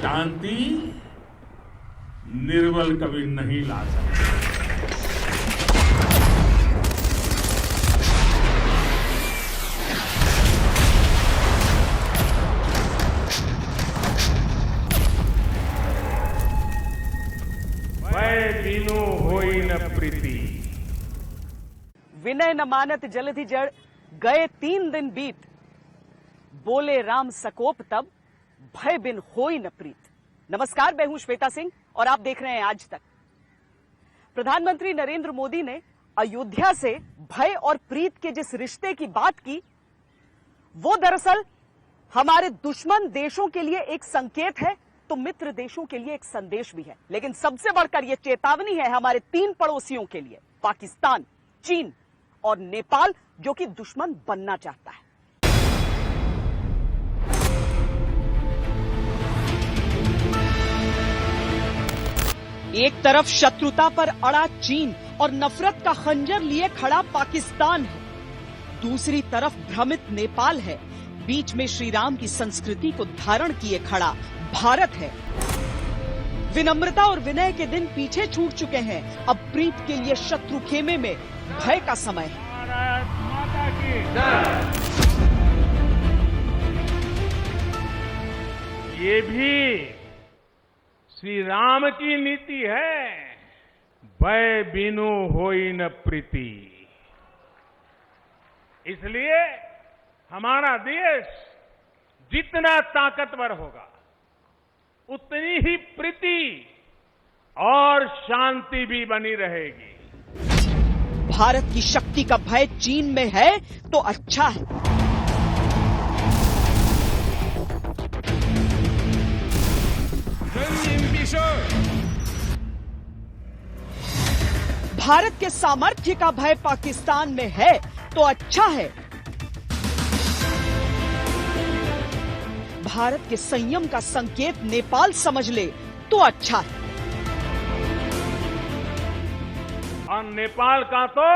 शांति निर्बल कभी नहीं ला सकता। भय बिनु होई न प्रीति। विनय न मानत जलधि जड़, गए 3 दिन बीत। बोले राम सकोप तब, भय बिन होई न प्रीत। नमस्कार, मैं हूं श्वेता सिंह और आप देख रहे हैं आज तक। प्रधानमंत्री नरेंद्र मोदी ने अयोध्या से भय और प्रीत के जिस रिश्ते की बात की, वो दरअसल हमारे दुश्मन देशों के लिए एक संकेत है, तो मित्र देशों के लिए एक संदेश भी है। लेकिन सबसे बढ़कर यह चेतावनी है हमारे 3 पड़ोसियों के लिए, पाकिस्तान, चीन और नेपाल, जो कि दुश्मन बनना चाहता है। एक तरफ शत्रुता पर अड़ा चीन और नफरत का खंजर लिए खड़ा पाकिस्तान है, दूसरी तरफ भ्रमित नेपाल है, बीच में श्री राम की संस्कृति को धारण किए खड़ा भारत है। विनम्रता और विनय के दिन पीछे छूट चुके हैं, अब प्रीत के लिए शत्रु खेमे में भय का समय है। भारत माता की ये भी श्री राम की नीति है, भय बिनु होई न प्रीति। इसलिए हमारा देश जितना ताकतवर होगा, उतनी ही प्रीति और शांति भी बनी रहेगी। भारत की शक्ति का भय चीन में है तो अच्छा है। भारत के सामर्थ्य का भय पाकिस्तान में है तो अच्छा है। भारत के संयम का संकेत नेपाल समझ ले तो अच्छा है। और नेपाल का तो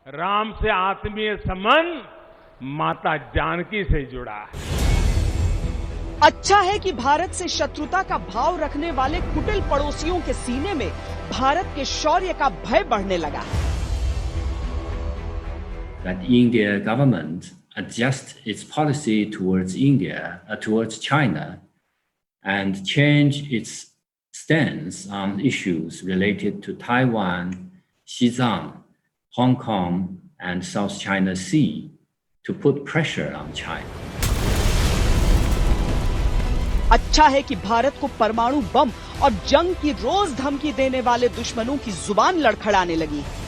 राम से आत्मीय संबंध माता जानकी से जुड़ा है। अच्छा है कि भारत से शत्रुता का भाव रखने वाले कुटिल पड़ोसियों के सीने में भारत के शौर्य का भय बढ़ने लगा है। That India government adjust its policy towards towards China, and change its stance on issues related to Taiwan, Xizang, Hong Kong, and South China Sea to put pressure on China. अच्छा है कि भारत को परमाणु बम और जंग की रोज धमकी देने वाले दुश्मनों की जुबान लड़खड़ाने लगी है।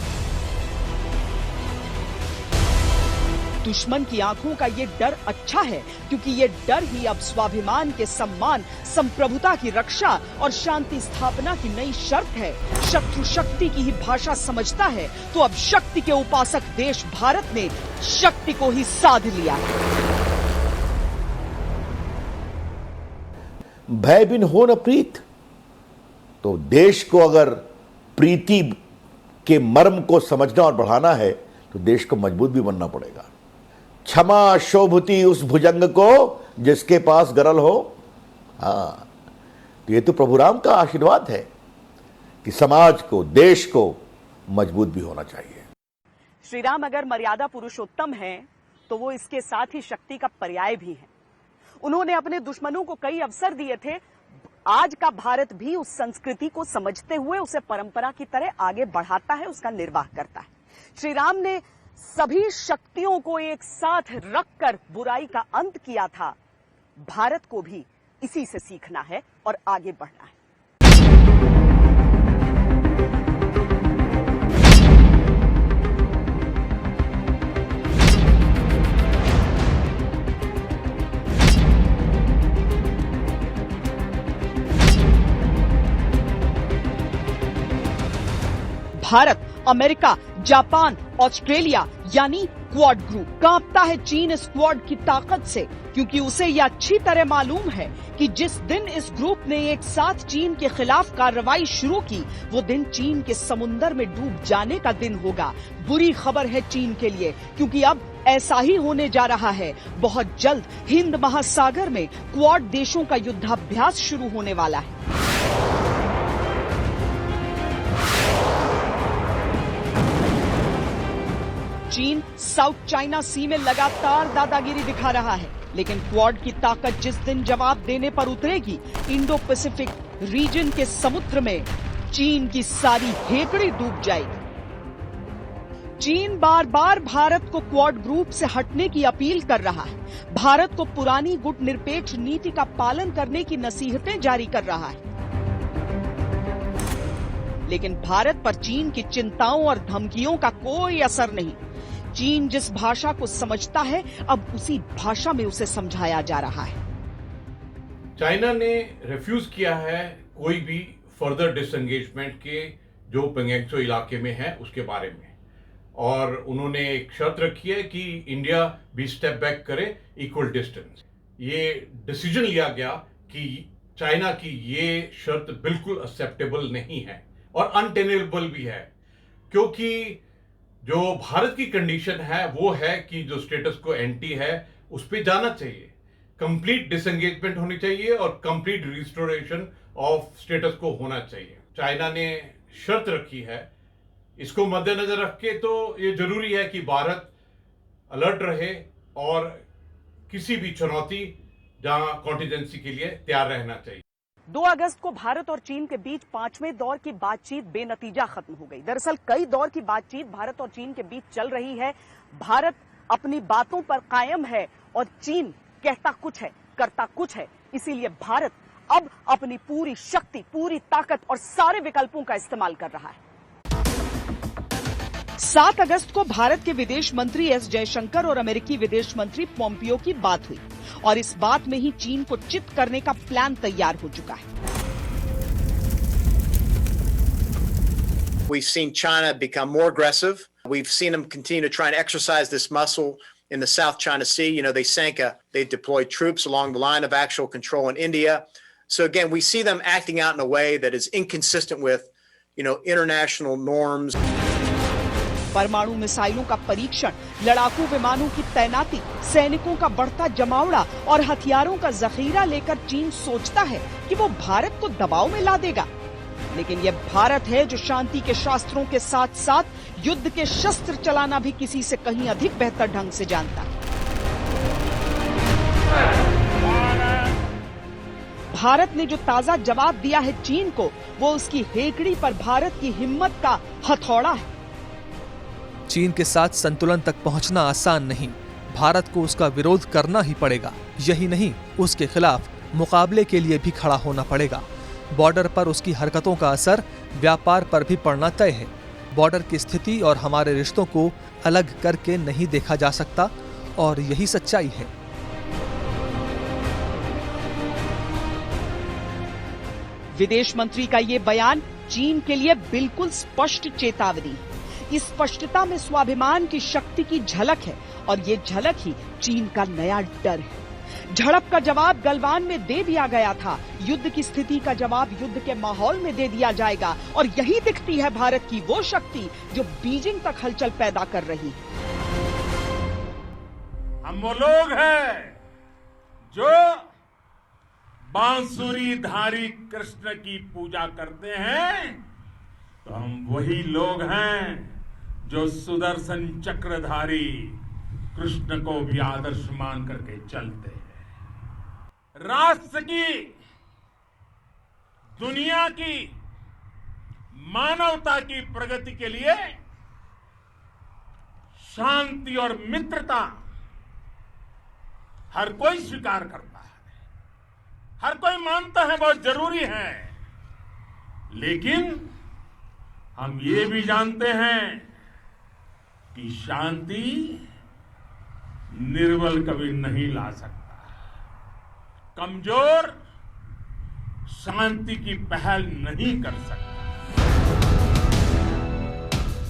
दुश्मन की आंखों का ये डर अच्छा है, क्योंकि ये डर ही अब स्वाभिमान के सम्मान, संप्रभुता की रक्षा और शांति स्थापना की नई शर्त है। शत्रु शक्ति की ही भाषा समझता है, तो अब शक्ति के उपासक देश भारत ने शक्ति को ही साध लिया है। भय बिन हो न प्रीत। तो देश को अगर प्रीति के मर्म को समझना और बढ़ाना है, तो देश को मजबूत भी बनना पड़ेगा। क्षमा शोभती उस भुजंग को जिसके पास गरल हो। हाँ, तो ये तो प्रभु राम का आशीर्वाद है कि समाज को, देश को मजबूत भी होना चाहिए। श्री राम अगर मर्यादा पुरुषोत्तम है, तो वो इसके साथ ही शक्ति का पर्याय भी है। उन्होंने अपने दुश्मनों को कई अवसर दिए थे। आज का भारत भी उस संस्कृति को समझते हुए उसे परंपरा की तरह आगे बढ़ाता है, उसका निर्वाह करता है। श्री राम ने सभी शक्तियों को एक साथ रखकर बुराई का अंत किया था। भारत को भी इसी से सीखना है और आगे बढ़ना है। भारत, अमेरिका, जापान, ऑस्ट्रेलिया यानी क्वाड ग्रुप कांपता है चीन स्क्वाड की ताकत से, क्योंकि उसे यह अच्छी तरह मालूम है कि जिस दिन इस ग्रुप ने एक साथ चीन के खिलाफ कार्रवाई शुरू की, वो दिन चीन के समुंदर में डूब जाने का दिन होगा। बुरी खबर है चीन के लिए, क्योंकि अब ऐसा ही होने जा रहा है। बहुत जल्द हिंद महासागर में क्वाड देशों का युद्धाभ्यास शुरू होने वाला है। चीन साउथ चाइना सी में लगातार दादागिरी दिखा रहा है, लेकिन क्वाड की ताकत जिस दिन जवाब देने पर उतरेगी, इंडो पैसिफिक रीजन के समुद्र में चीन की सारी हेकड़ी डूब जाएगी। चीन बार बार भारत को क्वाड ग्रुप से हटने की अपील कर रहा है। भारत को पुरानी गुटनिरपेक्ष नीति का पालन करने की नसीहतें जारी कर रहा है। लेकिन भारत पर चीन की चिंताओं और धमकियों का कोई असर नहीं। चीन जिस भाषा को समझता है, अब उसी भाषा में उसे समझाया जा रहा है। चाइना ने रिफ्यूज किया है कोई भी फर्दर डिसएंगेजमेंट के जो पेंगेंगसो इलाके में है उसके बारे में, और उन्होंने एक शर्त रखी है कि इंडिया भी स्टेप बैक करे इक्वल डिस्टेंस। ये डिसीजन लिया गया कि चाइना की ये शर्त बिल्कुल एक्सेप्टेबल नहीं है और अनटेनेबल भी है, क्योंकि जो भारत की कंडीशन है वो है कि जो स्टेटस को एंटी है उस पर जाना चाहिए, कंप्लीट डिसएंगेजमेंट होनी चाहिए और कंप्लीट रिस्टोरेशन ऑफ स्टेटस को होना चाहिए। चाइना ने शर्त रखी है, इसको मद्देनजर रख के तो ये जरूरी है कि भारत अलर्ट रहे और किसी भी चुनौती जहां कॉन्टिजेंसी के लिए तैयार रहना चाहिए। 2 अगस्त को भारत और चीन के बीच 5वें दौर की बातचीत बेनतीजा खत्म हो गई। दरअसल कई दौर की बातचीत भारत और चीन के बीच चल रही है। भारत अपनी बातों पर कायम है और चीन कहता कुछ है, करता कुछ है। इसीलिए भारत अब अपनी पूरी शक्ति, पूरी ताकत और सारे विकल्पों का इस्तेमाल कर रहा है। 7 अगस्त को भारत के विदेश मंत्री एस जयशंकर और अमेरिकी विदेश मंत्री पोम्पियो की बात हुई और इस बात में ही चीन को चित करने का प्लान तैयार हो चुका है। We've seen China become more aggressive. We've seen them continue to try and exercise this muscle in the South China Sea. You know, they deployed troops along the line of actual control in India. So again, we see them acting out in a way that is inconsistent with, international norms. परमाणु मिसाइलों का परीक्षण, लड़ाकू विमानों की तैनाती, सैनिकों का बढ़ता जमावड़ा और हथियारों का जखीरा लेकर चीन सोचता है कि वो भारत को दबाव में ला देगा। लेकिन यह भारत है जो शांति के शास्त्रों के साथ साथ युद्ध के शस्त्र चलाना भी किसी से कहीं अधिक बेहतर ढंग से जानता है। भारत ने जो ताजा जवाब दिया है चीन को, वो उसकी हेकड़ी पर भारत की हिम्मत का हथौड़ा है। चीन के साथ संतुलन तक पहुंचना आसान नहीं। भारत को उसका विरोध करना ही पड़ेगा। यही नहीं, उसके खिलाफ मुकाबले के लिए भी खड़ा होना पड़ेगा। बॉर्डर पर उसकी हरकतों का असर व्यापार पर भी पड़ना तय है। बॉर्डर की स्थिति और हमारे रिश्तों को अलग करके नहीं देखा जा सकता और यही सच्चाई है। विदेश मंत्री का ये बयान चीन के लिए बिल्कुल स्पष्ट चेतावनी है। इस स्पष्टता में स्वाभिमान की शक्ति की झलक है और ये झलक ही चीन का नया डर है। झड़प का जवाब गलवान में दे दिया गया था, युद्ध की स्थिति का जवाब युद्ध के माहौल में दे दिया जाएगा और यही दिखती है भारत की वो शक्ति जो बीजिंग तक हलचल पैदा कर रही है। हम वो लोग हैं जो बांसुरी धारी कृष्ण की पूजा करते हैं, तो हम वही लोग हैं जो सुदर्शन चक्रधारी कृष्ण को भी आदर्श मान करके चलते हैं। राष्ट्र की, दुनिया की, मानवता की प्रगति के लिए शांति और मित्रता हर कोई स्वीकार करता है, हर कोई मानता है बहुत जरूरी है। लेकिन हम ये भी जानते हैं कि शांति निर्बल कभी नहीं ला सकता। कमजोर शांति की पहल नहीं कर सकता।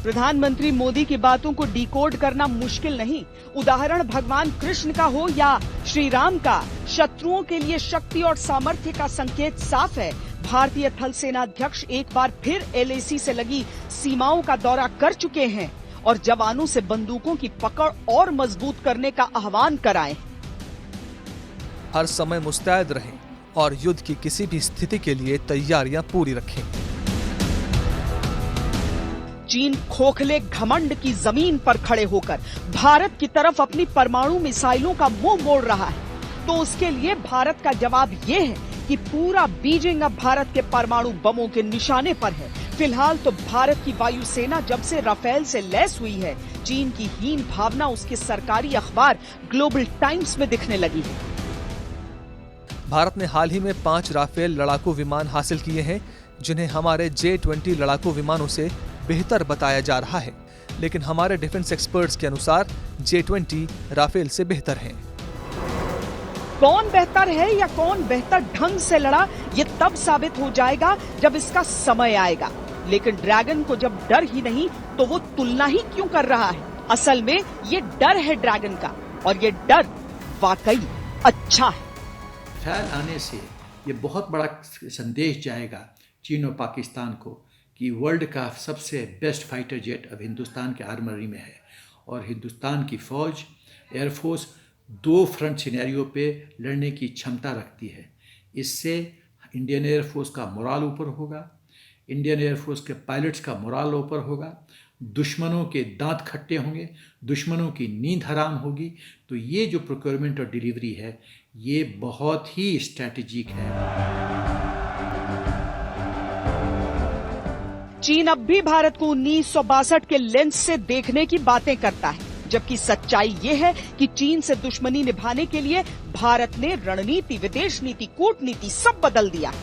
प्रधानमंत्री मोदी की बातों को डिकोड करना मुश्किल नहीं। उदाहरण भगवान कृष्ण का हो या श्री राम का, शत्रुओं के लिए शक्ति और सामर्थ्य का संकेत साफ है। भारतीय थल सेना अध्यक्ष एक बार फिर LAC से लगी सीमाओं का दौरा कर चुके हैं और जवानों से बंदूकों की पकड़ और मजबूत करने का आह्वान कराएं। हर समय मुस्तैद रहें और युद्ध की किसी भी स्थिति के लिए तैयारियां पूरी रखें। चीन खोखले घमंड की जमीन पर खड़े होकर भारत की तरफ अपनी परमाणु मिसाइलों का मुंह मोड़ रहा है, तो उसके लिए भारत का जवाब ये है कि पूरा बीजिंग अब भारत के परमाणु बमों के निशाने पर है। फिलहाल तो भारत की वायुसेना जब से राफेल से लैस हुई है, चीन की हीन भावना उसके सरकारी अखबार ग्लोबल टाइम्स में दिखने लगी है। भारत ने हाल ही में 5 राफेल लड़ाकू विमान हासिल किए हैं, जिन्हें हमारे J-20 लड़ाकू विमानों से बेहतर बताया जा रहा है, लेकिन हमारे डिफेंस एक्सपर्ट्स के अनुसार J-20 राफेल से बेहतर हैं। कौन बेहतर है या कौन बेहतर ढंग से लड़ा, ये तब साबित हो जाएगा जब इसका समय आएगा। लेकिन ड्रैगन को जब डर ही नहीं तो वो तुलना ही क्यों कर रहा है? असल में ये डर है ड्रैगन का, और ये डर वाकई अच्छा है। ख्याल आने से ये बहुत बड़ा संदेश जाएगा चीन और पाकिस्तान को कि वर्ल्ड का सबसे बेस्ट फाइटर जेट अब हिंदुस्तान के आर्मरी में है, और हिंदुस्तान की फौज, एयरफोर्स 2 फ्रंट सिनेरियो पे लड़ने की क्षमता रखती है। इससे इंडियन एयरफोर्स का मोराल ऊपर होगा, इंडियन एयरफोर्स के पायलट्स का मोराल ऊपर होगा, दुश्मनों के दांत खट्टे होंगे, दुश्मनों की नींद हराम होगी। तो ये जो प्रोक्योरमेंट और डिलीवरी है, ये बहुत ही स्ट्रैटेजिक है। चीन अब भी भारत को 1962 के लेंस से देखने की बातें करता है, जबकि सच्चाई ये है कि चीन से दुश्मनी निभाने के लिए भारत ने रणनीति, विदेश नीति, कूटनीति सब बदल दिया।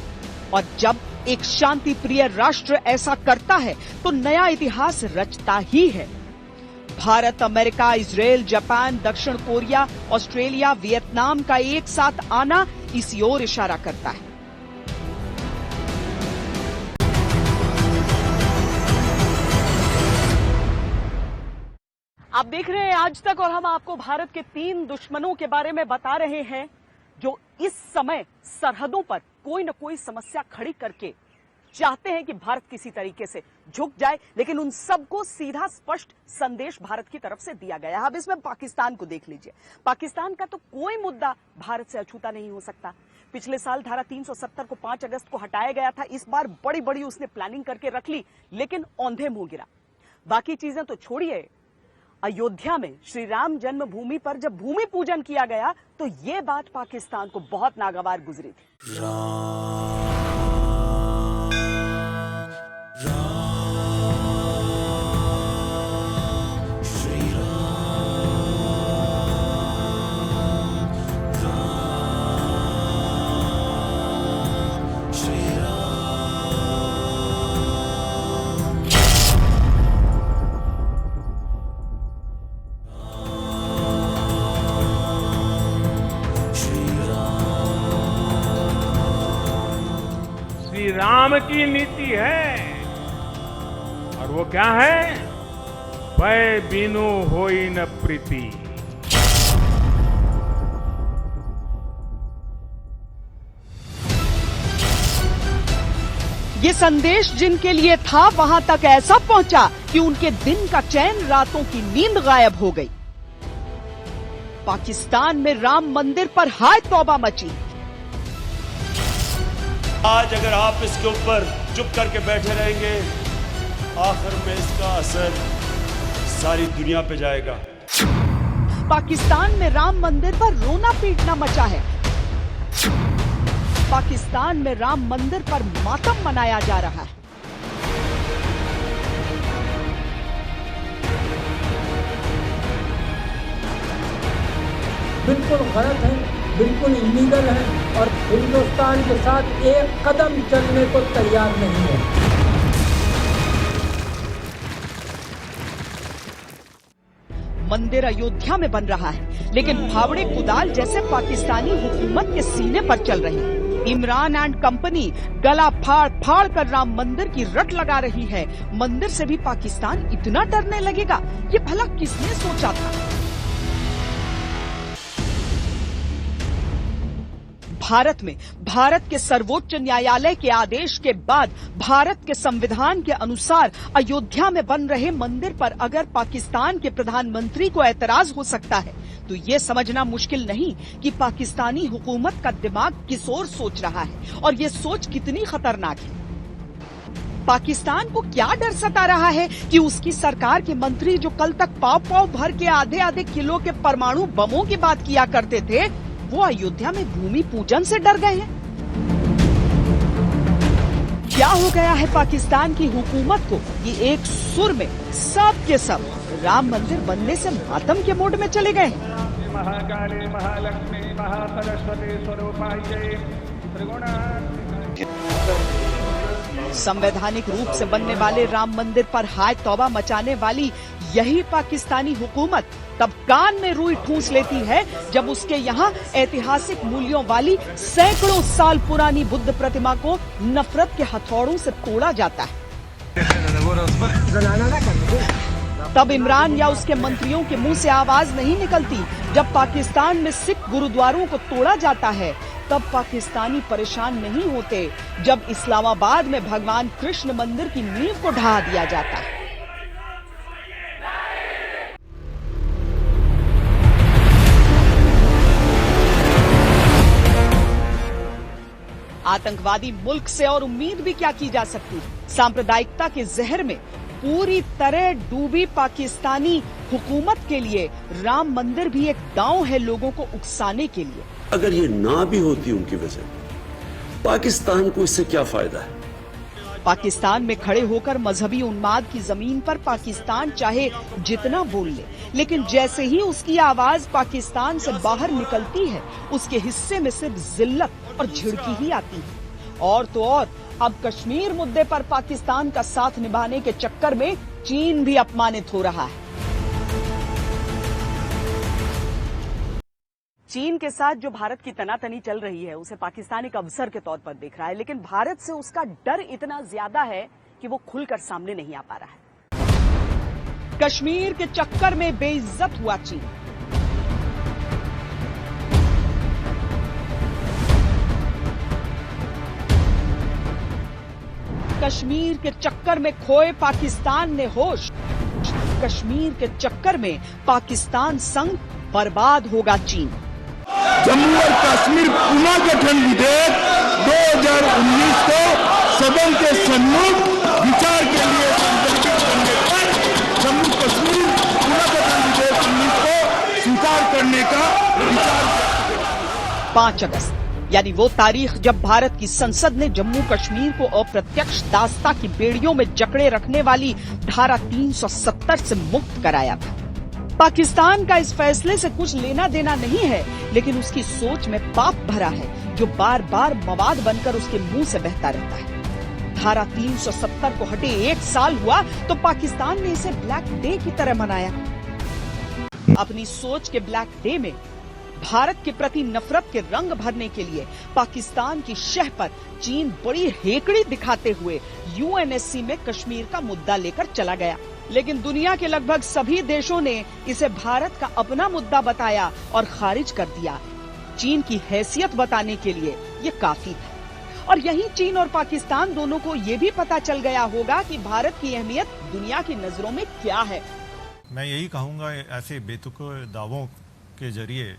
और जब एक शांति प्रिय राष्ट्र ऐसा करता है तो नया इतिहास रचता ही है। भारत, अमेरिका, इजराइल, जापान, दक्षिण कोरिया, ऑस्ट्रेलिया, वियतनाम का एक साथ आना इसी ओर इशारा करता है। आप देख रहे हैं आज तक, और हम आपको भारत के 3 दुश्मनों के बारे में बता रहे हैं जो इस समय सरहदों पर कोई न कोई समस्या खड़ी करके चाहते हैं कि भारत किसी तरीके से झुक जाए, लेकिन उन सबको सीधा स्पष्ट संदेश भारत की तरफ से दिया गया है। अब इसमें पाकिस्तान को देख लीजिए। पाकिस्तान का तो कोई मुद्दा भारत से अछूता नहीं हो सकता। पिछले साल धारा 370 को 5 अगस्त को हटाया गया था। इस बार बड़ी बड़ी उसने प्लानिंग करके रख ली, लेकिन औंधे मुंह गिरा। बाकी चीजें तो छोड़िए, अयोध्या में श्री राम जन्मभूमि पर जब भूमि पूजन किया गया तो ये बात पाकिस्तान को बहुत नागवार गुजरी थी। राम की नीति है, और वो क्या है? भय बिनु होई न प्रीति। ये संदेश जिनके लिए था वहां तक ऐसा पहुंचा कि उनके दिन का चैन, रातों की नींद गायब हो गई। पाकिस्तान में राम मंदिर पर हाय तौबा मची। आज अगर आप इसके ऊपर चुप करके बैठे रहेंगे, आखिर में इसका असर सारी दुनिया पे जाएगा। पाकिस्तान में राम मंदिर पर रोना पीटना मचा है। पाकिस्तान में राम मंदिर पर मातम मनाया जा रहा है। बिल्कुल गलत है, बिल्कुल इलीगल है, और हिंदुस्तान के साथ एक कदम चलने को तैयार नहीं है। मंदिर अयोध्या में बन रहा है, लेकिन फावड़े कुदाल जैसे पाकिस्तानी हुकूमत के सीने पर चल रहे हैं। इमरान एंड कंपनी गला फाड़ फाड़ कर राम मंदिर की रट लगा रही है। मंदिर से भी पाकिस्तान इतना डरने लगेगा, ये भला किसने सोचा था? भारत में भारत के सर्वोच्च न्यायालय के आदेश के बाद भारत के संविधान के अनुसार अयोध्या में बन रहे मंदिर पर अगर पाकिस्तान के प्रधानमंत्री को ऐतराज हो सकता है तो ये समझना मुश्किल नहीं कि पाकिस्तानी हुकूमत का दिमाग किस ओर सोच रहा है और ये सोच कितनी खतरनाक है। पाकिस्तान को क्या डर सता रहा है कि उसकी सरकार के मंत्री जो कल तक पाव भर के आधे आधे किलो के परमाणु बमों की बात किया करते थे वो अयोध्या में भूमि पूजन से डर गए हैं। क्या हो गया है पाकिस्तान की हुकूमत को ये एक सुर में सब के सब राम मंदिर बनने से मातम के मोड में चले गए हैं। महाकाली महालक्ष्मी महासरस्वती स्वरूपाय संवैधानिक रूप से बनने वाले राम मंदिर पर हाय तौबा मचाने वाली यही पाकिस्तानी हुकूमत तब कान में रुई ठूंस लेती है जब उसके यहाँ ऐतिहासिक मूल्यों वाली सैकड़ों साल पुरानी बुद्ध प्रतिमा को नफरत के हथौड़ों से तोड़ा जाता है। तब इमरान या उसके मंत्रियों के मुंह से आवाज नहीं निकलती। जब पाकिस्तान में सिख गुरुद्वारों को तोड़ा जाता है तब पाकिस्तानी परेशान नहीं होते जब इस्लामाबाद में भगवान कृष्ण मंदिर की नींव को ढहा दिया जाता है। आतंकवादी मुल्क से और उम्मीद भी क्या की जा सकती। सांप्रदायिकता के जहर में पूरी तरह डूबी पाकिस्तानी हुकूमत के लिए राम मंदिर भी एक दांव है लोगों को उकसाने के लिए। अगर ये ना भी होती उनकी वजह, पाकिस्तान को इससे क्या फायदा है? पाकिस्तान में खड़े होकर मजहबी उन्माद की जमीन पर पाकिस्तान चाहे जितना बोल ले, लेकिन जैसे ही उसकी आवाज पाकिस्तान से बाहर निकलती है उसके हिस्से में सिर्फ जिल्लत और झिड़की ही आती है। और तो और अब कश्मीर मुद्दे पर पाकिस्तान का साथ निभाने के चक्कर में चीन भी अपमानित हो रहा है। चीन के साथ जो भारत की तनातनी चल रही है उसे पाकिस्तान एक अवसर के तौर पर देख रहा है, लेकिन भारत से उसका डर इतना ज्यादा है कि वो खुलकर सामने नहीं आ पा रहा है। कश्मीर के चक्कर में बेइज्जत हुआ चीन। कश्मीर के चक्कर में खोए पाकिस्तान ने होश। कश्मीर के चक्कर में पाकिस्तान संग बर्बाद होगा चीन। जम्मू और कश्मीर पुनर्गठन विधेयक 2019 को सदन के सम्मुख विचार के लिए संदर्भित करने पर जम्मू कश्मीर पुनर्गठन विधेयक 19 को स्वीकार करने का विचार। 5 अगस्त यानी वो तारीख जब भारत की संसद ने जम्मू कश्मीर को अप्रत्यक्ष दास्ता की बेड़ियों में जकड़े रखने वाली धारा 370 से मुक्त कराया था। पाकिस्तान का इस फैसले से कुछ लेना देना नहीं है, लेकिन उसकी सोच में पाप भरा है जो बार बार मवाद बनकर उसके मुंह से बहता रहता है। धारा 370 को हटे 1 साल हुआ तो पाकिस्तान ने इसे ब्लैक डे की तरह मनाया। अपनी सोच के ब्लैक डे में भारत के प्रति नफरत के रंग भरने के लिए पाकिस्तान की शह पर चीन बड़ी हेकड़ी दिखाते हुए यूएनएससी में कश्मीर का मुद्दा लेकर चला गया, लेकिन दुनिया के लगभग सभी देशों ने इसे भारत का अपना मुद्दा बताया और खारिज कर दिया। चीन की हैसियत बताने के लिए ये काफी था। और यही चीन और पाकिस्तान दोनों को ये भी पता चल गया होगा कि भारत की अहमियत दुनिया की नजरों में क्या है। मैं यही कहूँगा, ऐसे बेतुके दावों के जरिए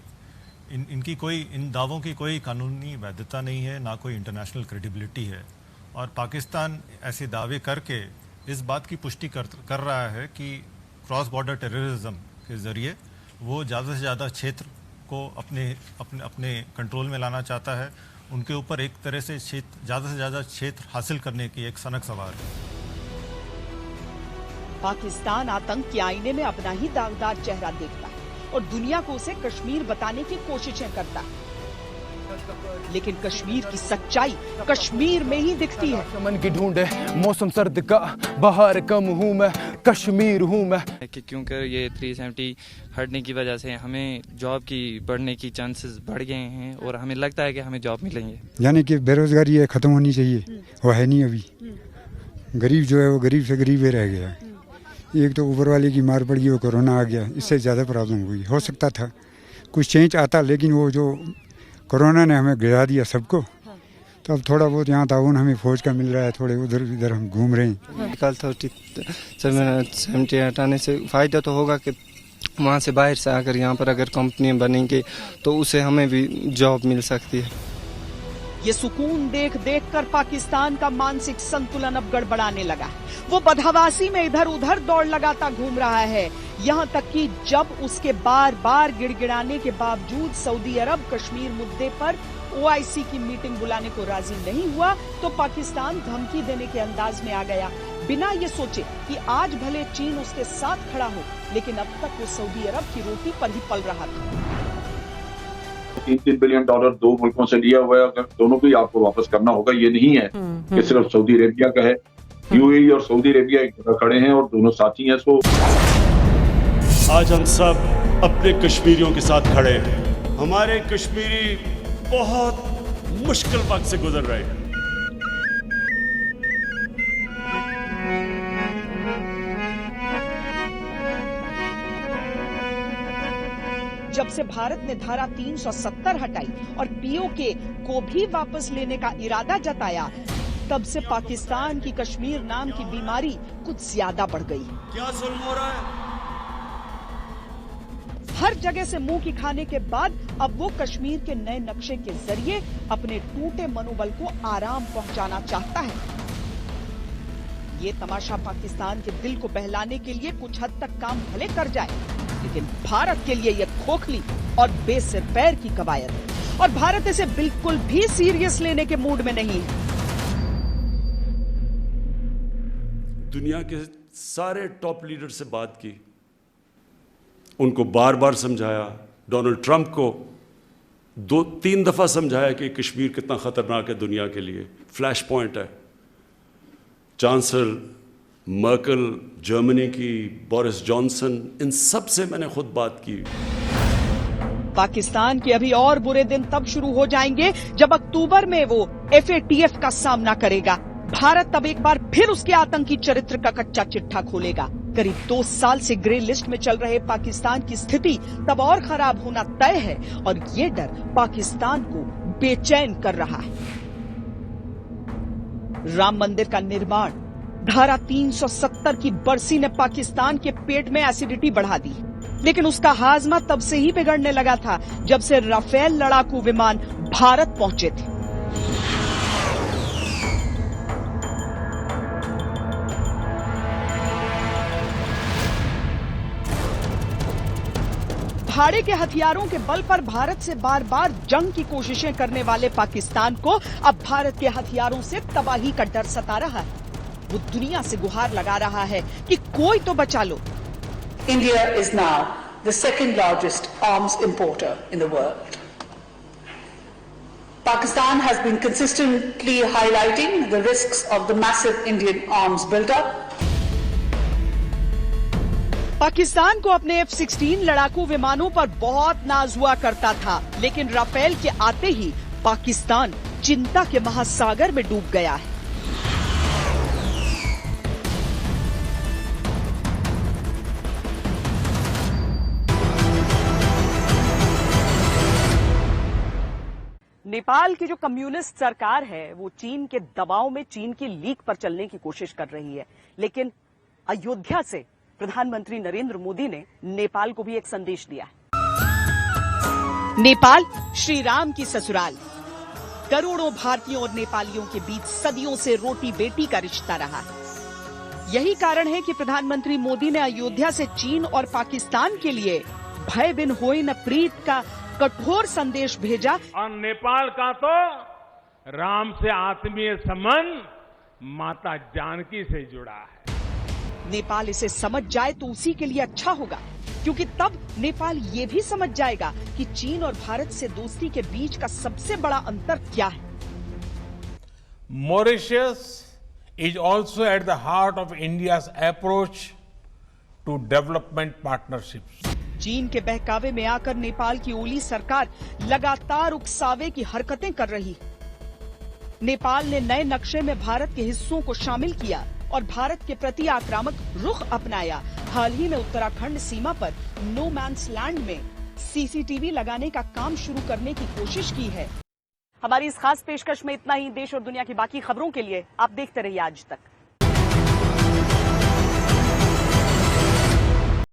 इन दावों की कोई कानूनी वैधता नहीं है, ना कोई इंटरनेशनल क्रेडिबिलिटी है। और पाकिस्तान ऐसे दावे करके इस बात की पुष्टि कर रहा है कि क्रॉस बॉर्डर टेररिज्म के जरिए वो ज़्यादा से ज़्यादा क्षेत्र को अपने कंट्रोल में लाना चाहता है। उनके ऊपर एक तरह से ज़्यादा से ज़्यादा क्षेत्र हासिल करने की एक सनक सवार है। पाकिस्तान आतंक के आईने में अपना ही दागदार चेहरा देखता है और दुनिया को उसे कश्मीर बताने की कोशिशें करता है, लेकिन कश्मीर की सच्चाई कश्मीर में ही दिखती है। मन की ढूंढ है मौसम सर्द का, बाहर कम हूँ मैं, कश्मीर हूँ मैं। क्योंकि ये 370 हटने की वजह से हमें जॉब की बढ़ने की चांसेस बढ़ गए हैं और हमें लगता है कि हमें जॉब मिलेंगे। यानी कि बेरोजगारी है खत्म होनी चाहिए, वो है नहीं अभी। गरीब जो है वो गरीब से गरीब ही रह गया। एक तो ऊपर वाले की मार पड़ गई, वो कोरोना आ गया, इससे ज़्यादा प्रॉब्लम हुई। हो सकता था कुछ चेंज आता, लेकिन वो जो कोरोना ने हमें गिरा दिया सबको। तो अब थोड़ा बहुत यहाँ ताउन हमें फौज का मिल रहा है, थोड़े उधर इधर हम घूम रहे हैं। कल तो 70 हटाने से फ़ायदा तो होगा कि वहाँ से बाहर से आकर यहाँ पर अगर कंपनियाँ बनेंगी तो उसे हमें भी जॉब मिल सकती है। ये सुकून देख देख कर पाकिस्तान का मानसिक संतुलन अब गड़बड़ाने लगा है। वो बदहवासी में इधर उधर दौड़ लगाता घूम रहा है, यहाँ तक कि जब उसके बार बार गिड़गिड़ाने के बावजूद सऊदी अरब कश्मीर मुद्दे पर OIC की मीटिंग बुलाने को राजी नहीं हुआ तो पाकिस्तान धमकी देने के अंदाज में आ गया, बिना ये सोचे कि आज भले चीन उसके साथ खड़ा हो, लेकिन अब तक वो सऊदी अरब की रोटी पर ही पल रहा था। $3 बिलियन दो मुल्कों से लिया हुआ है, अगर दोनों को ही आपको वापस करना होगा। ये नहीं है कि सिर्फ सऊदी अरेबिया का है। UAE और सऊदी अरेबिया एक जगह खड़े हैं और दोनों साथी हैं। इसको आज हम सब अपने कश्मीरियों के साथ खड़े हैं। हमारे कश्मीरी बहुत मुश्किल वक्त से गुजर रहे हैं। जब से भारत ने धारा 370 हटाई और POK को भी वापस लेने का इरादा जताया, तब से पाकिस्तान की कश्मीर नाम की बीमारी कुछ ज्यादा बढ़ गई। क्या जुल्म हो रहा है? हर जगह से मुंह की खाने के बाद अब वो कश्मीर के नए नक्शे के जरिए अपने टूटे मनोबल को आराम पहुंचाना चाहता है। ये तमाशा पाकिस्तान के दिल को बहलाने के लिए कुछ हद तक काम भले कर जाए, लेकिन भारत के लिए यह खोखली और बेसिर पैर की कवायद है और भारत इसे बिल्कुल भी सीरियस लेने के मूड में नहीं है। दुनिया के सारे टॉप लीडर से बात की, उनको बार बार समझाया। डोनाल्ड ट्रंप को 2-3 दफा समझाया कि कश्मीर कितना खतरनाक है दुनिया के लिए, फ्लैश पॉइंट है। चांसलर मर्कल जर्मनी की, बोरिस जॉनसन, इन सब से मैंने खुद बात की। पाकिस्तान के अभी और बुरे दिन तब शुरू हो जाएंगे जब अक्टूबर में वो FATF का सामना करेगा। भारत तब एक बार फिर उसके आतंकी चरित्र का कच्चा चिट्ठा खोलेगा। करीब 2 साल से ग्रे लिस्ट में चल रहे पाकिस्तान की स्थिति तब और खराब होना तय है और ये डर पाकिस्तान को बेचैन कर रहा है। राम मंदिर का निर्माण, धारा 370 की बरसी ने पाकिस्तान के पेट में एसिडिटी बढ़ा दी, लेकिन उसका हाजमा तब से ही बिगड़ने लगा था जब से राफेल लड़ाकू विमान भारत पहुंचे थे। भाड़े के हथियारों के बल पर भारत से बार बार जंग की कोशिशें करने वाले पाकिस्तान को अब भारत के हथियारों से तबाही का डर सता रहा है। वो दुनिया से गुहार लगा रहा है कि कोई तो बचा लो। India is now the second largest arms importer in the world. Pakistan has been consistently highlighting the risks of the massive Indian arms buildup. Pakistan को अपने F-16 लड़ाकू विमानों पर बहुत नाज हुआ करता था, लेकिन राफेल के आते ही पाकिस्तान चिंता के महासागर में डूब गया है। नेपाल की जो कम्युनिस्ट सरकार है वो चीन के दबाव में चीन की लीक पर चलने की कोशिश कर रही है, लेकिन अयोध्या से प्रधानमंत्री नरेंद्र मोदी ने नेपाल को भी एक संदेश दिया है। नेपाल श्री राम की ससुराल, करोड़ों भारतीयों और नेपालियों के बीच सदियों से रोटी बेटी का रिश्ता रहा है। यही कारण है कि प्रधानमंत्री मोदी ने अयोध्या से चीन और पाकिस्तान के लिए भय बिन होई न प्रीत का कठोर संदेश भेजा। और नेपाल का तो राम से आत्मीय संबंध माता जानकी से जुड़ा है। नेपाल इसे समझ जाए तो उसी के लिए अच्छा होगा, क्योंकि तब नेपाल ये भी समझ जाएगा कि चीन और भारत से दोस्ती के बीच का सबसे बड़ा अंतर क्या है। Mauritius is also at the heart of India's approach to development partnerships. चीन के बहकावे में आकर नेपाल की ओली सरकार लगातार उकसावे की हरकतें कर रही। नेपाल ने नए नक्शे में भारत के हिस्सों को शामिल किया और भारत के प्रति आक्रामक रुख अपनाया। हाल ही में उत्तराखंड सीमा पर नो मैन्स लैंड में सीसीटीवी लगाने का काम शुरू करने की कोशिश की है। हमारी इस खास पेशकश में इतना ही। देश और दुनिया की बाकी खबरों के लिए आप देखते रहिए आज तक।